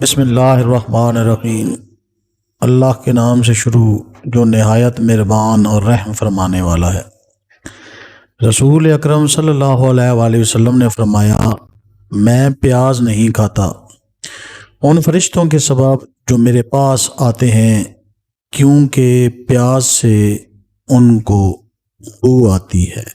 बिस्मिल्लाहिर्रहमानिर्रहीम। अल्लाह के नाम से शुरू जो नहायत मेहरबान और रहम फरमाने वाला है। रसूल अकरम सल्लल्लाहु अलैहि वसल्लम ने फरमाया, मैं प्याज नहीं खाता उन फरिश्तों के सबब जो मेरे पास आते हैं, क्योंकि प्याज से उनको बू आती है।